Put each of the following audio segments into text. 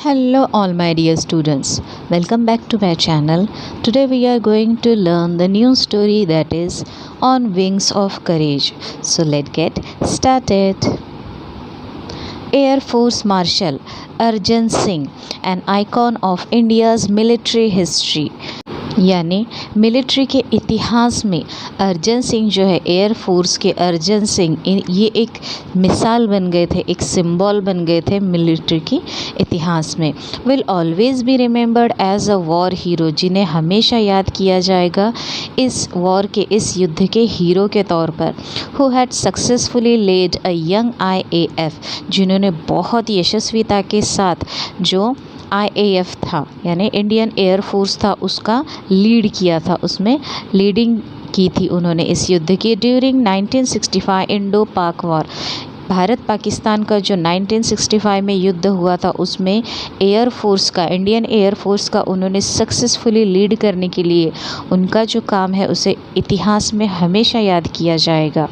Hello all my dear students, welcome back to my channel. Today we are going to learn the new story that is On Wings of Courage. So let's get started. Air Force Marshal Arjan Singh, an icon of India's military history. यानी military के इतिहास में अर्जन सिंह जो है, air force के अर्जन सिंह, ये एक मिसाल बन गए थे, एक सिंबल बन गए थे मिलिट्री की इतिहास में. Will always be remembered as a war hero, जिन्हें हमेशा याद किया जाएगा इस वॉर के, इस युद्ध के हीरो के तौर पर. Who had successfully led a young IAF, जिन्होंने बहुत यशस्विता के साथ जो IAF था यानी इंडियन एयर फोर्स था, उसका लीड किया था, उसमें लीडिंग की थी उन्होंने इस युद्ध की. ड्यूरिंग 1965 इंडो पाक वॉर, भारत पाकिस्तान का जो 1965 में युद्ध हुआ था, उसमें एयर फोर्स का, इंडियन एयर फोर्स का उन्होंने सक्सेसफुली लीड करने के लिए उनका जो काम है उसे इतिहास में हमेशा याद किया जाएगा.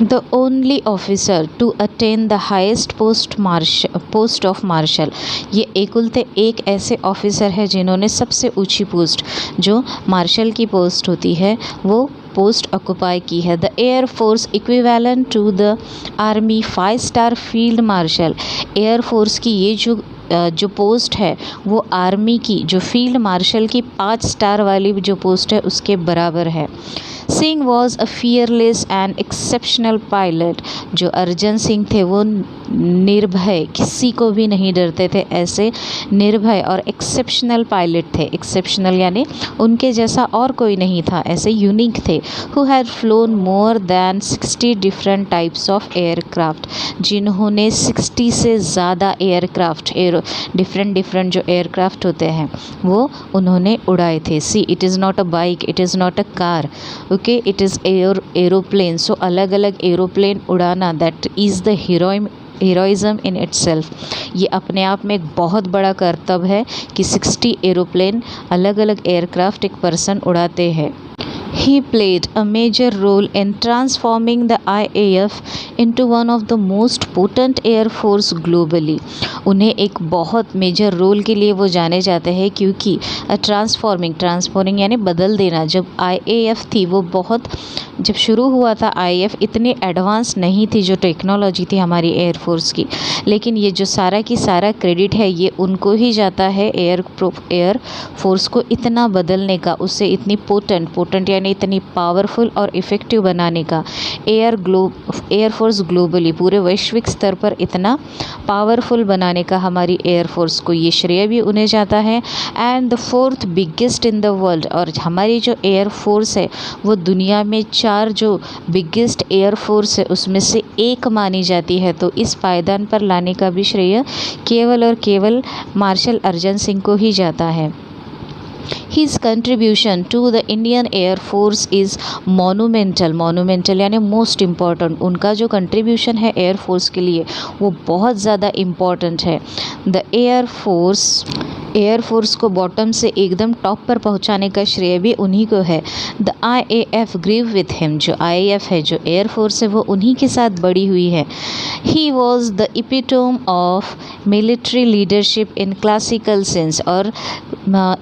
The only officer to attain the highest post of marshal, ये एकुलते एक ऐसे ऑफिसर है जिन्होंने सबसे ऊंची पोस्ट, जो मार्शल की पोस्ट होती है, वो पोस्ट ऑक्युपाई की है. The air force equivalent to the army 5-स्टार फील्ड मार्शल, एयर फोर्स की ये जो पोस्ट है वो आर्मी की जो फील्ड मार्शल की 5 स्टार वाली जो पोस्ट है उसके बराबर है. Singh was a fearless and exceptional pilot, जो अर्जन सिंह थे वो निर्भय, किसी को भी नहीं डरते थे, ऐसे निर्भय और एक्सेप्शनल पायलट थे. एक्सेप्शनल यानी उनके जैसा और कोई नहीं था, ऐसे यूनिक थे. Who had phloem more than 60 different types of aircraft, जिन्होंने 60 से ज़्यादा एयरक्राफ्ट, डिफरेंट जो एयरक्राफ्ट होते हैं वो उन्होंने उड़ाए थे. See, it is not a bike, it is not a car, okay, it is aeroplane. So अलग अलग एरोप्लेन उड़ाना, that is the heroism in itself. ये अपने आप में एक बहुत बड़ा कर्तव्य है कि 60 एरोप्लेन, अलग अलग एयरक्राफ्ट एक पर्सन उड़ाते हैं. He played a major role in transforming the IAF into one of the most potent air force globally. उन्हें एक बहुत मेजर रोल के लिए वो जाने जाते हैं, क्योंकि ट्रांसफॉर्मिंग यानी बदल देना. जब IAF थी वो बहुत, जब शुरू हुआ था IAF, इतनी एडवांस नहीं थी जो टेक्नोलॉजी थी हमारी एयर फोर्स की, लेकिन ये जो सारा की सारा क्रेडिट है ये उनको ही जाता है, एयर फोर्स को इतना बदलने का, उससे इतनी पोटेंट यानी इतनी पावरफुल और इफ़ेक्टिव बनाने का. एयर फोर्स ग्लोबली, पूरे वैश्विक स्तर पर इतना पावरफुल बनाने का हमारी एयर फोर्स को ये श्रेय भी उन्हें जाता है. And the 4th biggest in the world, और हमारी जो एयर फोर्स है वो दुनिया में 4 जो बिगेस्ट एयर फोर्स है उसमें से एक मानी जाती है. तो इस पायदान पर लाने का भी श्रेय केवल और केवल मार्शल अर्जन सिंह को ही जाता है. His contribution to the Indian Air Force is monumental यानी मोस्ट इम्पॉर्टेंट. उनका जो कंट्रीब्यूशन है एयर फोर्स के लिए वो बहुत ज़्यादा इम्पॉर्टेंट है. द एयर फोर्स को बॉटम से एकदम टॉप पर पहुंचाने का श्रेय भी उन्हीं को है. The IAF grieve with him, जो IAF है, जो एयर फोर्स है, वो उन्हीं के साथ बड़ी हुई है. He was the epitome of military leadership in classical sense, और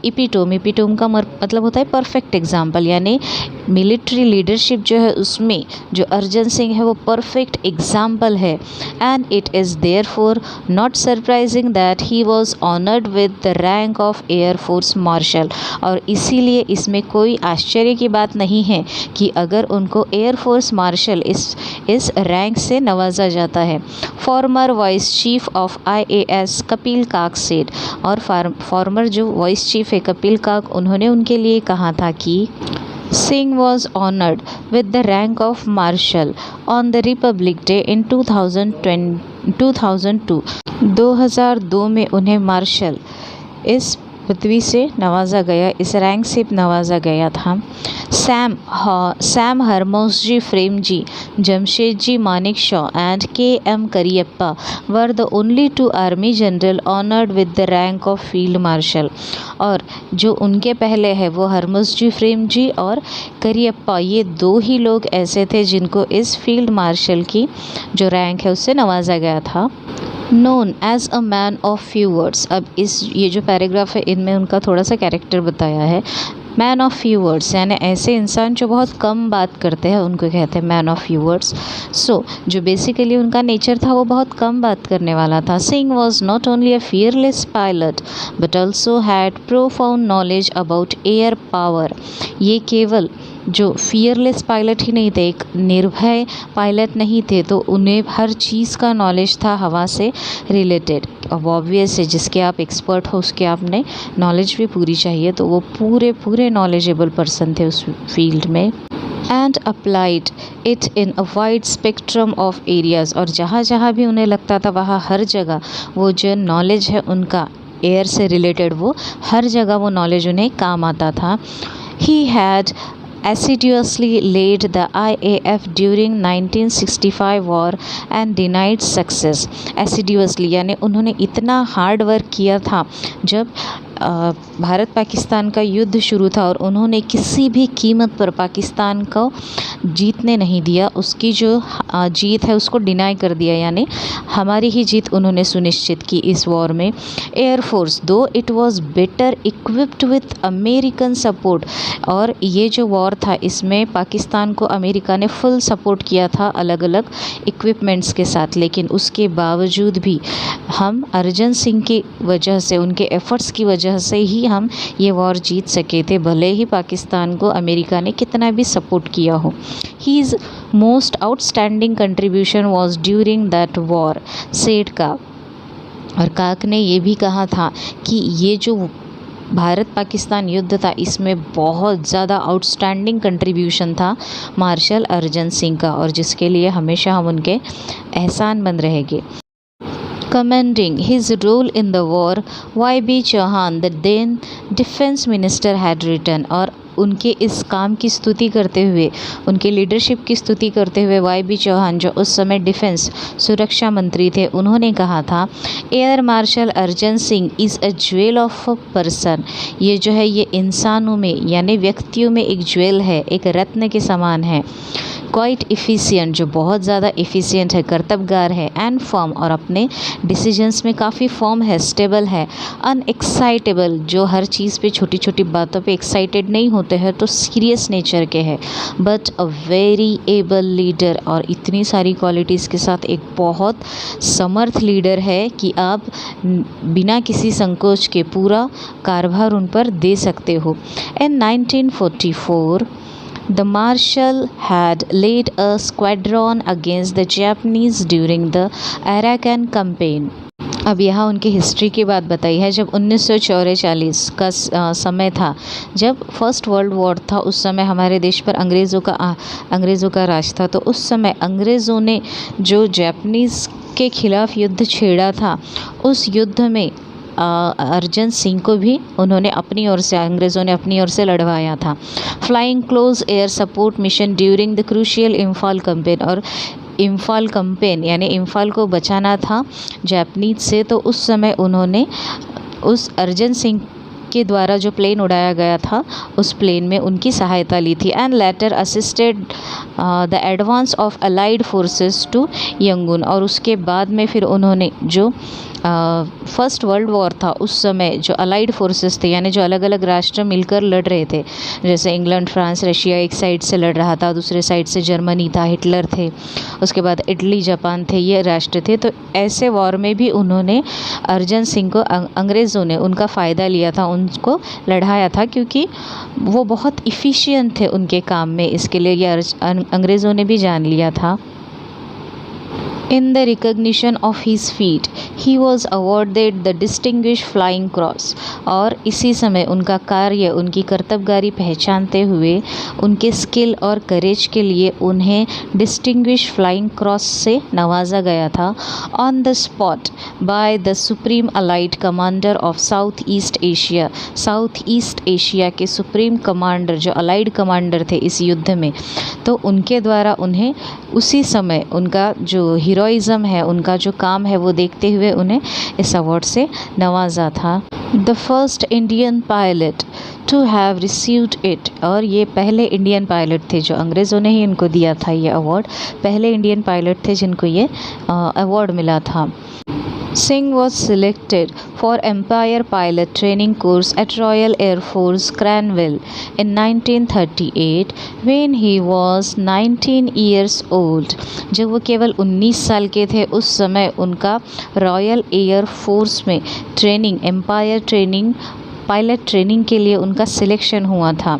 इपिटोम का मतलब होता है परफेक्ट एग्जाम्पल, यानी मिलिट्री लीडरशिप जो है उसमें जो अर्जन सिंह है वो परफेक्ट एग्जाम्पल है. And it is therefore not surprising that he was honoured with the rank of air force marshal, और इसीलिए इसमें कोई आश्चर्य की बात नहीं है कि अगर उनको एयर फोर्स मार्शल इस रैंक से नवाजा जाता है. Farmer vice chief of IAS Kapil काक सेड, और फॉर्मर जो वाइस चीफ है कपिल काक, उन्होंने उनके लिए कहा था कि Singh was honored with the rank of Marshal on the Republic Day in 2002. 2002 में उन्हें मार्शल इस पदवी से नवाजा गया, इस रैंक से नवाजा गया था. Sam Hormusji Framji, Jamshedji Manek Shaw and KM Cariappa were the only 2 army general honoured with the rank of field marshal. और जो उनके पहले है वो हरमोसजी फ्रेमजी और करियप्पा, ये 2 ही लोग ऐसे थे जिनको इस फील्ड मार्शल की जो रैंक है उससे नवाजा गया था. Known as a man of few words. अब ये जो पैराग्राफ है इनमें उनका थोड़ा सा कैरेक्टर बताया है। मैन ऑफ फ्यू वर्ड्स यानी ऐसे इंसान जो बहुत कम बात करते हैं उनको कहते हैं मैन ऑफ फ्यू वर्ड्स। सो जो बेसिकली उनका नेचर था वो बहुत कम बात करने वाला था। Singh was not only a fearless pilot but also had profound knowledge about air power. ये केवल जो फियरलेस पायलट ही नहीं थे, एक निर्भय पायलट नहीं थे, तो उन्हें हर चीज़ का नॉलेज था हवा से रिलेटेड। अब ऑब्वियस है जिसके आप एक्सपर्ट हो उसके आपने नॉलेज भी पूरी चाहिए, तो वो पूरे नॉलेजेबल पर्सन थे उस फील्ड में। And applied it in a wide spectrum of areas. और जहाँ जहाँ भी उन्हें लगता था वहाँ हर जगह वो जो नॉलेज है उनका एयर से रिलेटेड, वो हर जगह वो नॉलेज उन्हें काम आता था। He had assiduously led the IAF during 1965 war and denied success। assiduously यानी उन्होंने इतना हार्ड वर्क किया था जब भारत पाकिस्तान का युद्ध शुरू था, और उन्होंने किसी भी कीमत पर पाकिस्तान को जीतने नहीं दिया। उसकी जो जीत है उसको डिनाई कर दिया, यानी हमारी ही जीत उन्होंने सुनिश्चित की इस वॉर में। एयरफोर्स दो it was better equipped with American support. और ये जो वॉर था इसमें पाकिस्तान को अमेरिका ने फुल सपोर्ट किया था अलग अलग इक्विपमेंट्स के साथ, लेकिन उसके बावजूद भी हम अर्जन सिंह की वजह से, उनके एफ़र्ट्स की वजह से ही हम ये वॉर जीत सके थे, भले ही पाकिस्तान को अमेरिका ने कितना भी सपोर्ट किया हो। His most outstanding contribution was during that war, said काक। और काक ने ये भी कहा था कि ये जो भारत पाकिस्तान युद्ध था इसमें बहुत ज़्यादा आउटस्टैंडिंग कंट्रीब्यूशन था मार्शल अर्जन सिंह का, और जिसके लिए हमेशा हम उनके एहसानमंद रहेंगे। Commending his role in the war, Y.B. Chauhan, the then defense minister, had written। और उनके इस काम की स्तुति करते हुए, उनके लीडरशिप की स्तुति करते हुए Y.B. चौहान जो उस समय डिफेंस सुरक्षा मंत्री थे, उन्होंने कहा था air marshal Arjan Singh is a jewel of a person. ये जो है ये इंसानों में यानी व्यक्तियों में एक ज्वेल है, एक रत्न के समान है। क्वाइट इफ़िशियंट, जो बहुत ज़्यादा इफ़िशियंट है, कर्तव्यगार है। एंड फर्म, और अपने डिसीजंस में काफ़ी फर्म है, स्टेबल है। अनएक्साइटेबल, जो हर चीज़ पे छोटी छोटी बातों पे एक्साइटेड नहीं होते हैं, तो सीरियस नेचर के हैं। But a very able leader, और इतनी सारी क्वालिटीज़ के साथ एक बहुत समर्थ लीडर है कि आप बिना किसी संकोच के पूरा कारभार उन पर दे सकते हो। इन 1944 the Marshal had led a squadron against the Japanese during the Arakan campaign। अब यहाँ उनकी हिस्ट्री की बात बताई है। जब 1944 का समय था, जब फर्स्ट वर्ल्ड वॉर था, उस समय हमारे देश पर अंग्रेज़ों का राज था। तो उस समय अंग्रेज़ों ने जो जापानीज़ के खिलाफ़ युद्ध छेड़ा था, उस युद्ध में अर्जन सिंह को भी उन्होंने अपनी ओर से, अंग्रेज़ों ने अपनी ओर से लड़वाया था। Flying close air support mission during the crucial Imphal campaign, और इम्फाल कैंपेन यानी इम्फाल को बचाना था जापानीज से, तो उस समय उन्होंने उस अर्जन सिंह के द्वारा जो प्लेन उड़ाया गया था उस प्लेन में उनकी सहायता ली थी। And later assisted the advance of allied forces to Yangon, और उसके बाद में फिर उन्होंने जो फर्स्ट वर्ल्ड वॉर था उस समय जो अलाइड फोर्सेस थे, यानी जो अलग अलग राष्ट्र मिलकर लड़ रहे थे, जैसे इंग्लैंड, फ्रांस, रशिया एक साइड से लड़ रहा था, दूसरे साइड से जर्मनी था, हिटलर थे, उसके बाद इटली, जापान थे, ये राष्ट्र थे। तो ऐसे वॉर में भी उन्होंने अर्जन सिंह को, अंग्रेज़ों ने उनका फ़ायदा लिया था, उनको लड़ाया था, क्योंकि वो बहुत इफ़िशियंट थे उनके काम में। इसके लिए ये अंग्रेज़ों ने भी जान लिया था। In the recognition of his feat, he was awarded the Distinguished Flying Cross। और इसी समय उनका कार्य, उनकी कर्तव्यगारी पहचानते हुए उनके स्किल और करेज के लिए उन्हें डिस्टिंग्विश फ्लाइंग क्रॉस से नवाजा गया था। On the spot by the supreme allied commander of south east Asia, south east Asia के सुप्रीम कमांडर जो अलाइड कमांडर थे इस युद्ध में, तो उनके द्वारा उन्हें उसी समय उनका जो हीरोइज़म है, उनका जो काम है, वो देखते हुए उन्हें इस अवार्ड से नवाजा था। The first Indian pilot to have received it, और ये पहले इंडियन पायलट थे जो अंग्रेज़ों ने ही इनको दिया था ये अवार्ड, पहले इंडियन पायलट थे जिनको ये अवार्ड मिला था। Singh was selected for Empire Pilot Training Course at Royal Air Force Cranwell in 1938 when he was 19 years old. जब वो केवल 19 साल के थे उस समय उनका रॉयल एयर फोर्स में एम्पायर ट्रेनिंग पायलट ट्रेनिंग के लिए उनका सिलेक्शन हुआ था.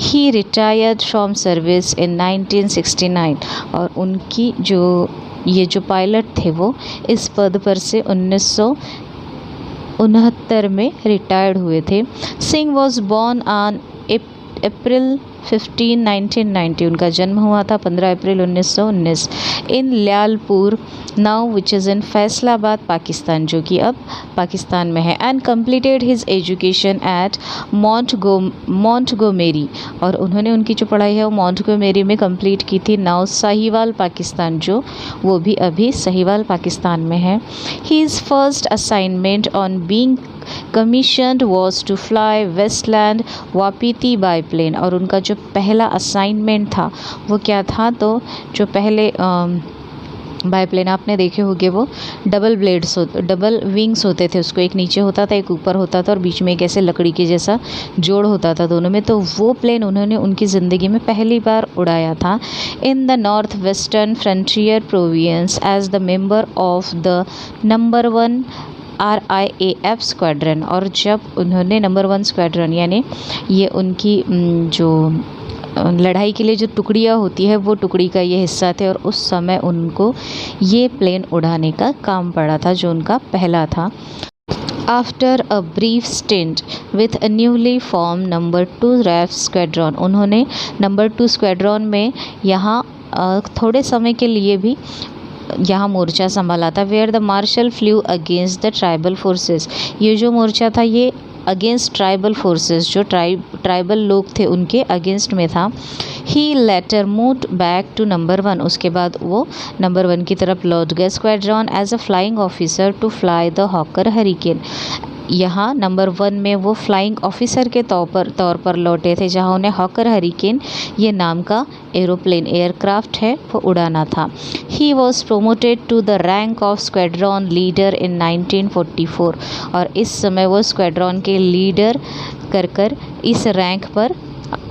ही रिटायर्ड फ्रॉम सर्विस इन 1969 और उनकी ये जो पायलट थे वो इस पद पर से 1969 में रिटायर्ड हुए थे. Singh was born on April 15, 1990. उनका जन्म हुआ था 15 April 1919 in Lyallpur now which is in Faisalabad Pakistan, जो कि अब पाकिस्तान में है. And completed his education at Montgomery और उन्होंने उनकी जो पढ़ाई है वो मॉन्टगोमेरी में कंप्लीट की थी. नाउ साहिवाल पाकिस्तान, जो वो भी अभी साहिवाल पाकिस्तान में है. His first assignment on being commissioned was to fly Westland Wapiti biplane और उनका जो पहला असाइनमेंट था वो क्या था, तो जो पहले बाई प्लेन आपने देखे होंगे वो डबल विंग्स होते थे, उसको एक नीचे होता था एक ऊपर होता था और बीच में एक ऐसे लकड़ी के जैसा जोड़ होता था दोनों में, तो वो प्लेन उन्होंने उनकी ज़िंदगी में पहली बार उड़ाया था. In the north western frontier province as the member of the number 1 RIAF squadron. और जब उन्होंने नंबर 1 स्क्वाड्रन यानी ये उनकी जो लड़ाई के लिए जो टुकड़ियाँ होती है वो टुकड़ी का ये हिस्सा थे और उस समय उनको ये प्लेन उड़ाने का काम पड़ा था जो उनका पहला था. After a brief stint with a newly form number 2 RAF squadron, उन्होंने नंबर 2 स्क्वाड्रन में यहाँ थोड़े समय के लिए भी यहाँ मोर्चा संभाला था. Where the marshal flew against the tribal forces, ये जो मोर्चा था ये अगेंस्ट ट्राइबल फोर्सेस, जो ट्राइबल लोग थे उनके अगेंस्ट में था. He later moved back to number 1, उसके बाद वो नंबर 1 की तरफ लौट गए. Squadron as a flying officer to fly the Hawker Hurricane, यहाँ नंबर 1 में वो फ्लाइंग ऑफिसर के तौर पर लौटे थे जहाँ उन्हें हॉकर हरिकेन ये नाम का एयरक्राफ्ट है वो उड़ाना था. He was promoted to the rank of squadron leader in 1944 और इस समय वो स्क्वाड्रन के लीडर कर इस रैंक पर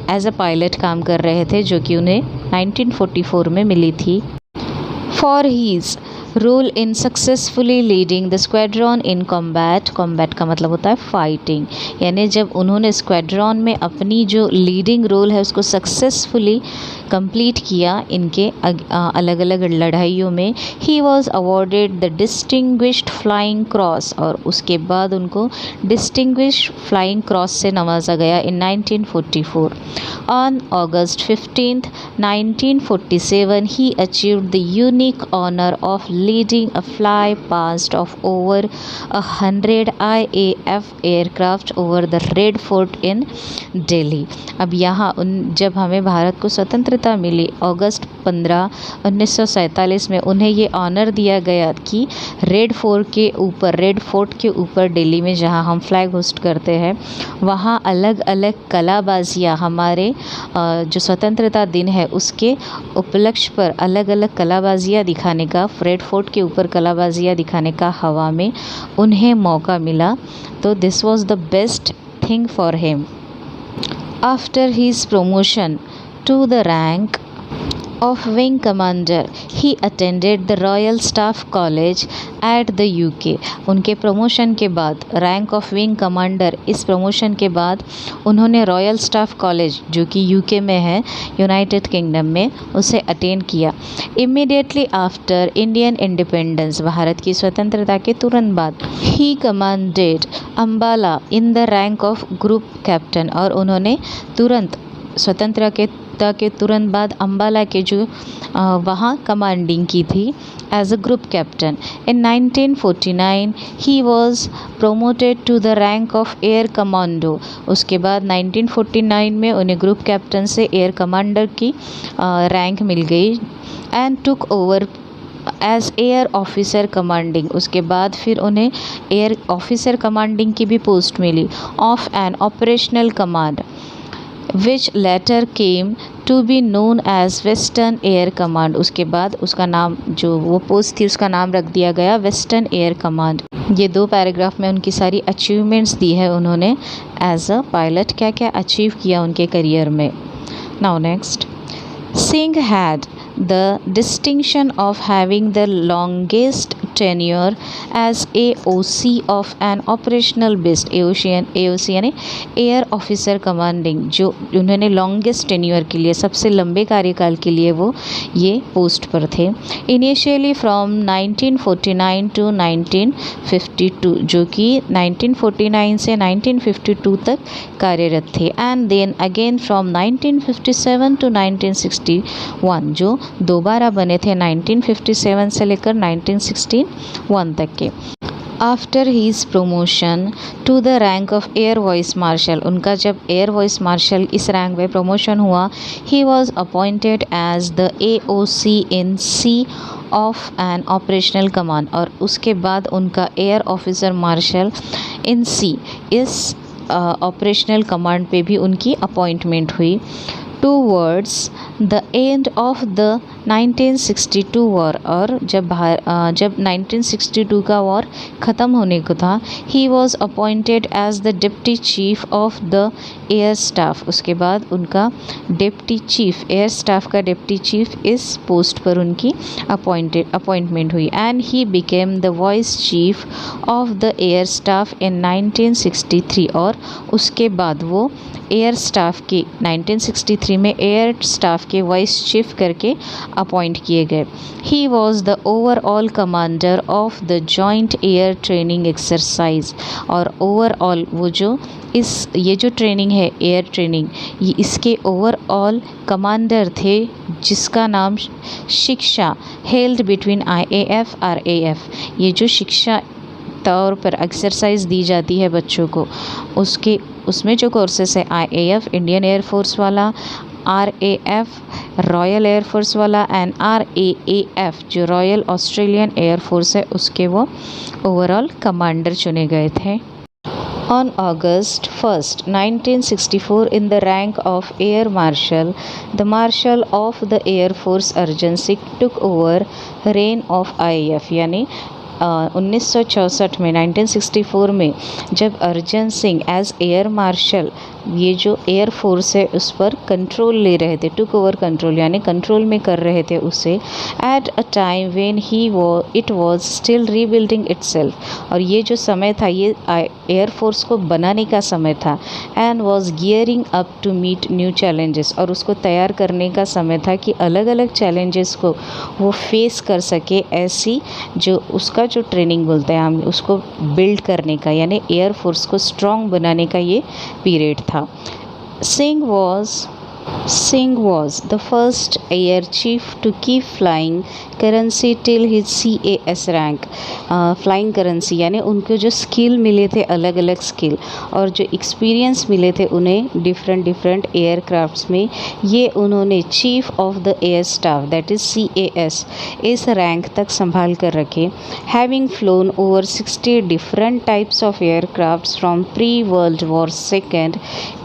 एज अ पायलट काम कर रहे थे जो कि उन्हें 1944 में मिली थी. For his role in successfully leading the squadron in combat का मतलब होता है फाइटिंग, यानी जब उन्होंने स्क्वाड्रन में अपनी जो लीडिंग रोल है उसको सक्सेसफुली कंप्लीट किया इनके अलग अलग लड़ाइयों में. He was awarded the distinguished flying cross और उसके बाद उनको डिस्टिंग्विश्ड फ्लाइंग क्रॉस से नवाजा गया इन 1944. On August 15, 1947 he achieved the unique honor of leading a fly past of over 100 IAF aircraft over the Red Fort in Delhi. अब यहाँ जब हमें भारत को स्वतंत्रता मिली अगस्त 15, 1947 में उन्हें ये ऑनर दिया गया कि रेड फोर्ट के ऊपर दिल्ली में जहाँ हम फ्लैग होस्ट करते हैं वहाँ अलग अलग कलाबाजियाँ हमारे जो स्वतंत्रता दिन है उसके उपलक्ष्य पर अलग अलग कलाबाजियाँ दिखाने का, रेड फोर्ट के ऊपर कलाबाजियाँ दिखाने का हवा में उन्हें मौका मिला. तो this was the best thing for him. After his promotion to the rank of wing commander he attended the Royal Staff College at the UK. उनके प्रमोशन के बाद रैंक ऑफ विंग कमांडर, इस प्रमोशन के बाद उन्होंने royal staff college जो कि UK में है यूनाइटेड किंगडम में उसे अटेंड किया. इमीडिएटली आफ्टर इंडियन इंडिपेंडेंस, भारत की स्वतंत्रता के तुरंत बाद, he commanded Ambala in the rank of group captain और उन्होंने तुरंत स्वतंत्रता के तुरंत बाद अम्बाला के जो वहाँ कमांडिंग की थी as a group captain. In 1949 he was promoted to the rank of air commando. उसके बाद 1949 में उन्हें ग्रुप कैप्टन से एयर कमांडर की रैंक मिल गई. And took over as air officer commanding. उसके बाद फिर उन्हें एयर ऑफिसर कमांडिंग की भी पोस्ट मिली of an operational command which later came to be known as western air command. उसके बाद उसका नाम, जो वो पोस्ट थी, उसका नाम रख दिया गया वेस्टर्न एयर कमांड। ये 2 पैराग्राफ में उनकी सारी अचीवमेंट्स दी है उन्होंने एज अ पायलट, क्या क्या अचीव किया उनके करियर में। Now next, Singh had the distinction of having the longest tenure as AOC of an operational based AOC यानी एयर ऑफिसर कमांडिंग, जो उन्होंने लॉन्गेस्ट टेन्योर के लिए, सबसे लंबे कार्यकाल के लिए वो ये पोस्ट पर थे। इनिशियली फ्रॉम 1949 टू 1952, जो कि 1949 से 1952 तक कार्यरत थे। And then again from 1957 to 1961, जो दोबारा बने थे 1957 से लेकर 1961 तक के। After his promotion to the rank of air vice marshal, उनका जब एयर वाइस मार्शल इस रैंक में प्रमोशन हुआ, he was appointed as the AOC in C of an operational command, और उसके बाद उनका air officer marshal in C, इस ऑपरेशनल कमांड पे भी उनकी अपॉइंटमेंट हुई। Towards the end of the 1962 war, और जब 1962 का वॉर ख़त्म होने को था, he was appointed as the deputy chief of the air staff. उसके बाद उनका डिप्टी चीफ, एयर स्टाफ का डिप्टी चीफ, इस पोस्ट पर उनकी अपॉइंटमेंट हुई। And he became the vice chief of the air staff in 1963, और उसके बाद वो एयर स्टाफ के 1963 में एयर स्टाफ के वाइस चीफ करके अपॉइंट किए गए। ही was the overall commander of the joint air training exercise, और ओवरऑल वो जो ये जो ट्रेनिंग है, एयर ट्रेनिंग, ये इसके ओवरऑल कमांडर थे, जिसका नाम शिक्षा, हेल्ड बिटवीन IAF RAF। ये जो शिक्षा तौर पर एक्सरसाइज दी जाती है बच्चों को, उसमें जो कोर्सेस है, IAF इंडियन एयरफोर्स वाला, RAF रॉयल एयरफोर्स वाला, एंड RAAF जो रॉयल ऑस्ट्रेलियन एयरफोर्स है, उसके वो ओवरऑल कमांडर चुने गए थे। On August 1st, 1964, in the rank of Air Marshal, the Marshal of the Air Force Arjan Singh took over reign of IAF, यानी 1964 में, 1964 में जब Arjan Singh as air marshal ये जो एयर फोर्स है उस पर कंट्रोल ले रहे थे, टुक ओवर कंट्रोल, यानी कंट्रोल में कर रहे थे उसे, at a time when it was still rebuilding itself, और ये जो समय था ये एयर फोर्स को बनाने का समय था, and was gearing up to meet new challenges, और उसको तैयार करने का समय था कि अलग अलग चैलेंजेस को वो फेस कर सके। ऐसी जो उसका जो ट्रेनिंग बोलते हैं हम उसको बिल्ड करने का, यानी एयर फोर्स को स्ट्रॉन्ग बनाने का ये पीरियड था। Singh was the first air chief to keep flying currency till his CAS rank। Flying currency यानी उनको जो स्किल मिले थे, अलग अलग स्किल और जो एक्सपीरियंस मिले थे उन्हें डिफरेंट एयरक्राफ्ट्स में, ये उन्होंने chief of the air staff that is CAS इस रैंक तक संभाल कर रखे। Having flown over 60 different types of aircrafts from pre world war second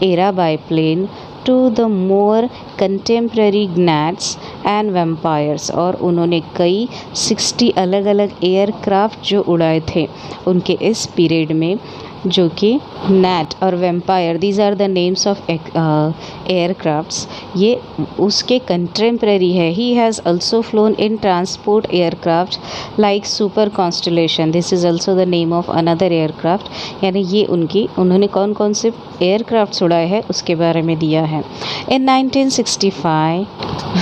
era biplane to the more contemporary Gnats and Vampires, और उन्होंने कई 60 अलग अलग एयरक्राफ्ट जो उड़ाए थे उनके इस पीरियड में, जो कि नैट और Vampire, these are the names of aircrafts, ये उसके कंटेम्प्रेरी है। He has also flown in transport aircraft like Super Constellation, this is also the name of another aircraft, यानी ये उन्होंने कौन कौन से एयरक्राफ्ट्स उड़ाए हैं उसके बारे में दिया है। In 1965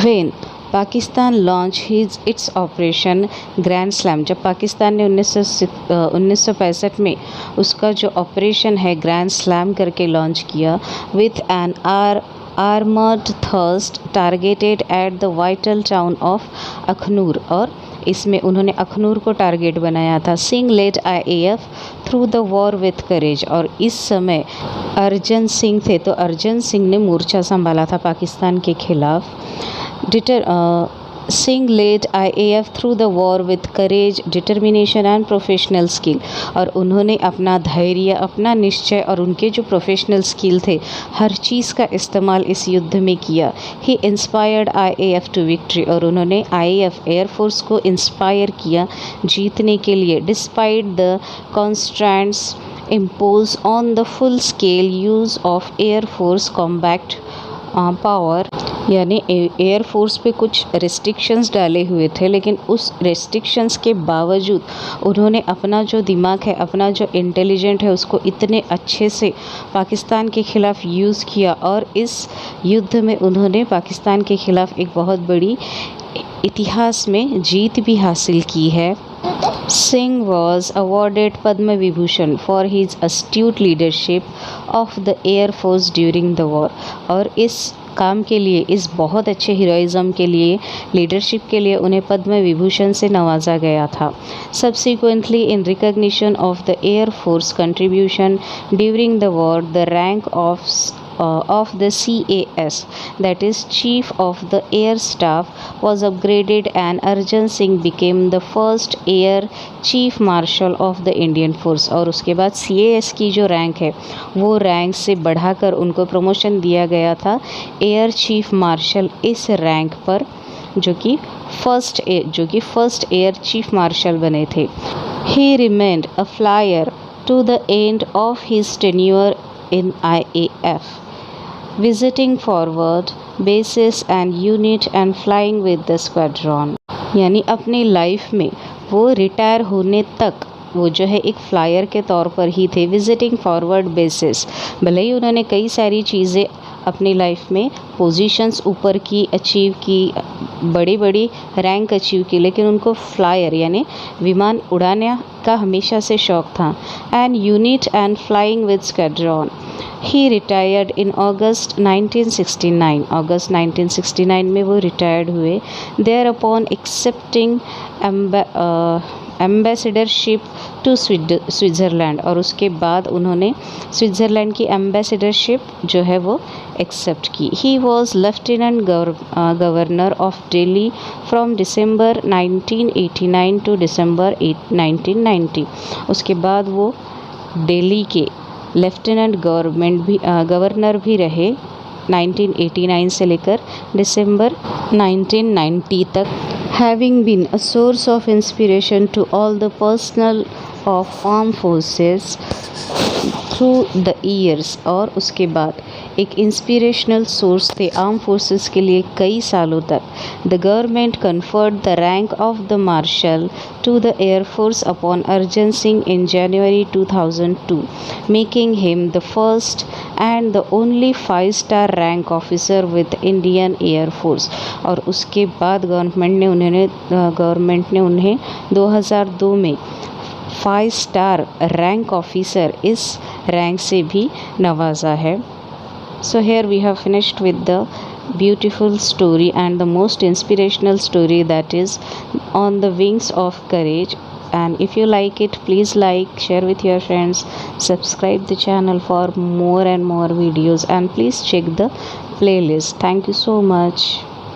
when Pakistan launch its operation Grand Slam, जब पाकिस्तान ने 1965 में उसका जो ऑपरेशन है ग्रैंड स्लैम करके लॉन्च किया, with an armoured thrust targeted at the vital town of Akhnoor, और इसमें उन्होंने अखनूर को टारगेट बनाया था। Singh led IAF through the war with courage, और इस समय अर्जन सिंह थे, तो अर्जन सिंह ने मोर्चा संभाला था पाकिस्तान के खिलाफ। Singh led IAF through the war with courage, determination and professional skill. और उन्होंने अपना धैर्य, अपना निश्चय और उनके जो प्रोफेशनल स्किल थे हर चीज़ का इस्तेमाल इस युद्ध में किया. He inspired IAF to victory. और उन्होंने IAF एयरफोर्स को इंस्पायर किया जीतने के लिए. Despite the constraints imposed on the full scale use of air force combat power, यानी एयरफोर्स पे कुछ रेस्ट्रिक्शंस डाले हुए थे, लेकिन उस रेस्ट्रिक्शंस के बावजूद उन्होंने अपना जो दिमाग है, अपना जो इंटेलिजेंट है, उसको इतने अच्छे से पाकिस्तान के ख़िलाफ़ यूज़ किया और इस युद्ध में उन्होंने पाकिस्तान के ख़िलाफ़ एक बहुत बड़ी इतिहास में जीत भी हासिल की है. Singh was awarded Padma Vibhushan for his astute leadership of the Air Force during the war. और इस काम के लिए, इस बहुत अच्छे हीरोइज़म के लिए, लीडरशिप के लिए उन्हें पद्म विभूषण से नवाजा गया था. Subsequently, in recognition of the Air Force contribution during the war, the rank of the CAS, that is Chief of the Air Staff, was upgraded and Arjan Singh became the first Air Chief Marshal of the Indian Force. और उसके बाद CAS की जो rank है वो rank से बढ़ाकर उनको प्रमोशन दिया गया था एयर चीफ मार्शल इस रैंक पर, जो कि फर्स्ट एयर चीफ मार्शल बने थे. He remained a flyer to the end of his tenure in IAF, visiting forward bases and unit and flying with the squadron. यानी अपनी लाइफ में वो रिटायर होने तक वो जो है एक फ्लायर के तौर पर ही थे. विजिटिंग फॉरवर्ड बेसिस, भले ही उन्होंने कई सारी चीज़ें अपनी लाइफ में पोजीशंस ऊपर की अचीव की, बड़ी बड़ी रैंक अचीव की, लेकिन उनको फ्लायर यानी विमान उड़ाने का हमेशा से शौक़ था. And unit and flying with squadron. He retired in August 1969. August 1969 में वो रिटायर्ड हुए. Thereupon accepting ambassadorship to Switzerland. और उसके बाद उन्होंने स्विट्ज़रलैंड की एम्बेसडरशिप जो है वो एक्सेप्ट की. He was lieutenant governor of Delhi from December 1989 to December 1990. उसके बाद वो दिल्ली के लेफ्टिनेंट गवर्नर भी रहे 1989 से लेकर दिसंबर 1990 तक. Having been a source of inspiration to all the personnel of armed forces through the years. और उसके बाद एक इंस्पिरेशनल सोर्स थे आर्म फोर्सेस के लिए कई सालों तक. The government conferred the rank of the marshal to the air force upon Arjan Singh in January 2002, making him the first and the only 5-स्टार rank officer with Indian air force. और उसके बाद गवर्नमेंट ने उन्हें 2002 में 5-स्टार रैंक ऑफिसर इस रैंक से भी नवाजा है. So here we have finished with the beautiful story and the most inspirational story, that is On the Wings of Courage. And if you like it, please like, share with your friends, subscribe the channel for more and more videos, and please check the playlist. Thank you so much.